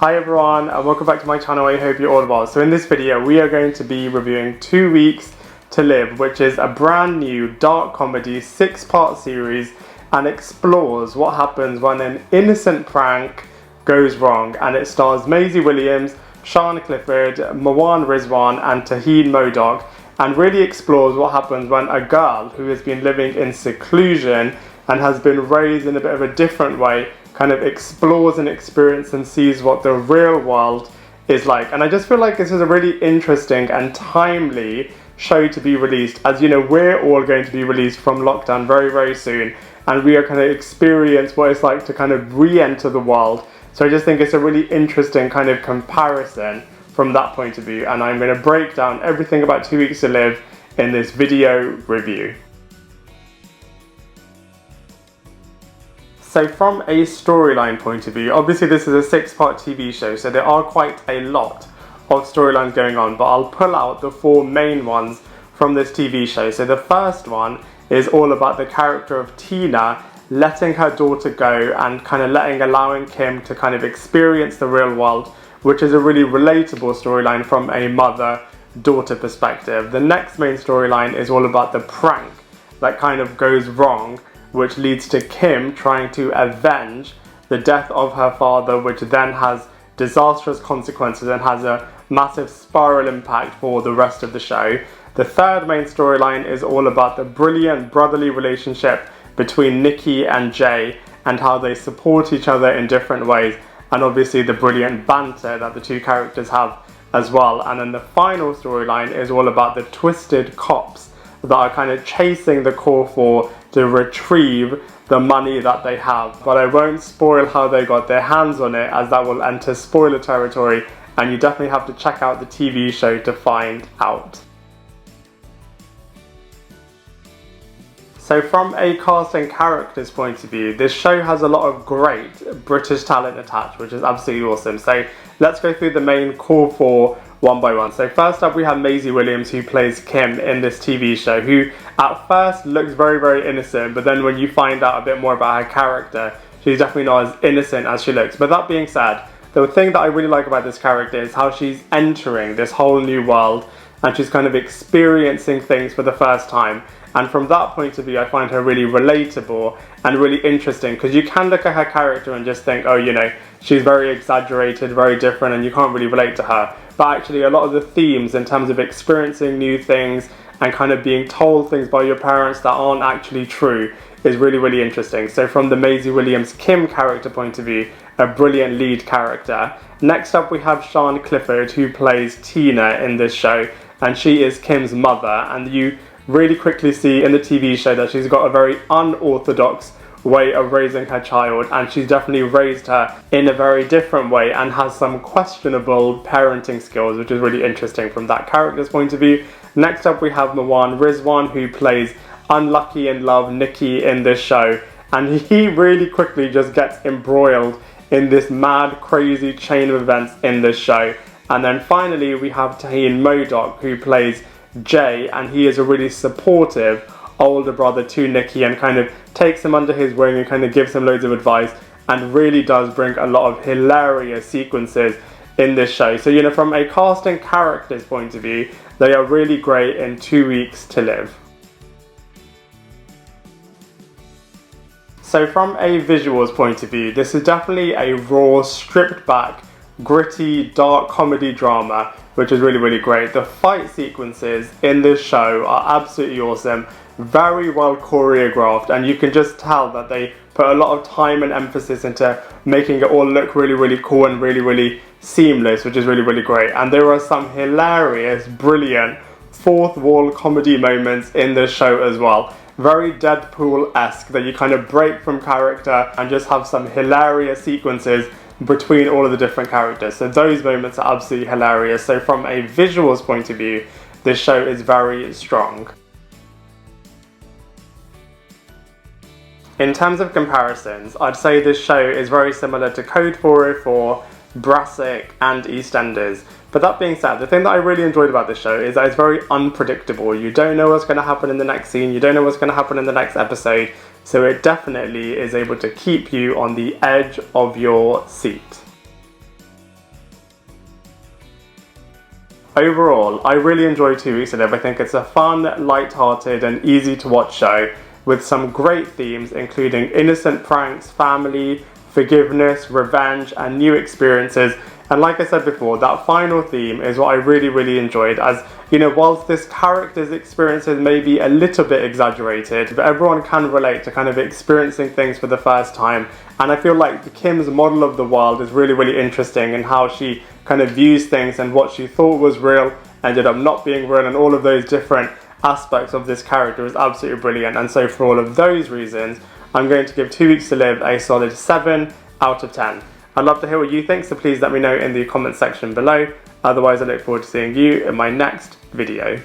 Hi everyone and welcome back to my channel. I hope you're all well. So in this video we are going to be reviewing 2 Weeks to Live, which is a brand new dark comedy 6-part series and explores what happens when an innocent prank goes wrong, and it stars Maisie Williams, Sian Clifford, Mawaan Rizwan and Taheen Modak, and really explores what happens when a girl who has been living in seclusion and has been raised in a bit of a different way kind of explores and experiences and sees what the real world is like. And I just feel like this is a really interesting and timely show to be released, as you know, we're all going to be released from lockdown very soon, and we are kind of experience what it's like to kind of re-enter the world. So I just think it's a really interesting kind of comparison from that point of view, and I'm going to break down everything about 2 Weeks to Live in this video review. So from a storyline point of view, obviously this is a 6-part TV show, so there are quite a lot of storylines going on, but I'll pull out the 4 main ones from this TV show. So the first one is all about the character of Tina letting her daughter go and kind of allowing Kim to kind of experience the real world, which is a really relatable storyline from a mother-daughter perspective. The next main storyline is all about the prank that kind of goes wrong, which leads to Kim trying to avenge the death of her father, which then has disastrous consequences and has a massive spiral impact for the rest of the show. The third main storyline is all about the brilliant brotherly relationship between Nikki and Jay and how they support each other in different ways, and obviously the brilliant banter that the two characters have as well. And then the final storyline is all about the twisted cops that are kind of chasing the core four to retrieve the money that they have. But I won't spoil how they got their hands on it, as that will enter spoiler territory, and you definitely have to check out the TV show to find out. So from a cast and characters point of view, this show has a lot of great British talent attached, which is absolutely awesome. So let's go through the main core 4 one by one. So first up we have Maisie Williams, who plays Kim in this TV show, who at first looks very innocent, but then when you find out a bit more about her character, she's definitely not as innocent as she looks. But that being said, the thing that I really like about this character is how she's entering this whole new world and she's kind of experiencing things for the first time. And from that point of view, I find her really relatable and really interesting, because you can look at her character and just think, oh, you know, she's very exaggerated, very different, and you can't really relate to her. But actually, a lot of the themes in terms of experiencing new things and kind of being told things by your parents that aren't actually true is really interesting. So from the Maisie Williams Kim character point of view, a brilliant lead character. Next up we have Sian Clifford, who plays Tina in this show, and she is Kim's mother, and you really quickly see in the TV show that she's got a very unorthodox way of raising her child, and she's definitely raised her in a very different way and has some questionable parenting skills, which is really interesting from that character's point of view. Next up we have Mawaan Rizwan, who plays Unlucky in Love Nikki in this show, and he really quickly just gets embroiled in this mad crazy chain of events in this show. And then finally we have Taheen Modak, who plays Jay, and he is a really supportive older brother to Nikki and kind of takes him under his wing and kind of gives him loads of advice, and really does bring a lot of hilarious sequences in this show. So, you know, from a cast and characters point of view, they are really great in 2 Weeks to Live. So from a visuals point of view, this is definitely a raw, stripped back, gritty, dark comedy drama, which is really great. The fight sequences in this show are absolutely awesome, very well choreographed, and you can just tell that they put a lot of time and emphasis into making it all look really cool and really seamless, which is really great. And there are some hilarious, brilliant fourth wall comedy moments in this show as well. Very Deadpool-esque, that you kind of break from character and just have some hilarious sequences between all of the different characters. So those moments are absolutely hilarious. So from a visuals point of view, this show is very strong. In terms of comparisons, I'd say this show is very similar to Code 404, Brassic and EastEnders. But that being said, the thing that I really enjoyed about this show is that it's very unpredictable. You don't know what's going to happen in the next scene, you don't know what's going to happen in the next episode, so it definitely is able to keep you on the edge of your seat. overall, I really enjoyed 2 Weeks to Live. I think it's a fun, light-hearted and easy to watch show with some great themes, including innocent pranks, family, forgiveness, revenge, and new experiences. And like I said before, that final theme is what I really enjoyed, as, you know, whilst this character's experiences may be a little bit exaggerated, but everyone can relate to kind of experiencing things for the first time. And I feel like Kim's model of the world is really interesting, in how she kind of views things, and what she thought was real ended up not being real, and all of those different aspects of this character is absolutely brilliant. And so for all of those reasons, I'm going to give 2 Weeks to Live a solid 7 out of 10. I'd love to hear what you think, so please let me know in the comment section below. Otherwise, I look forward to seeing you in my next video.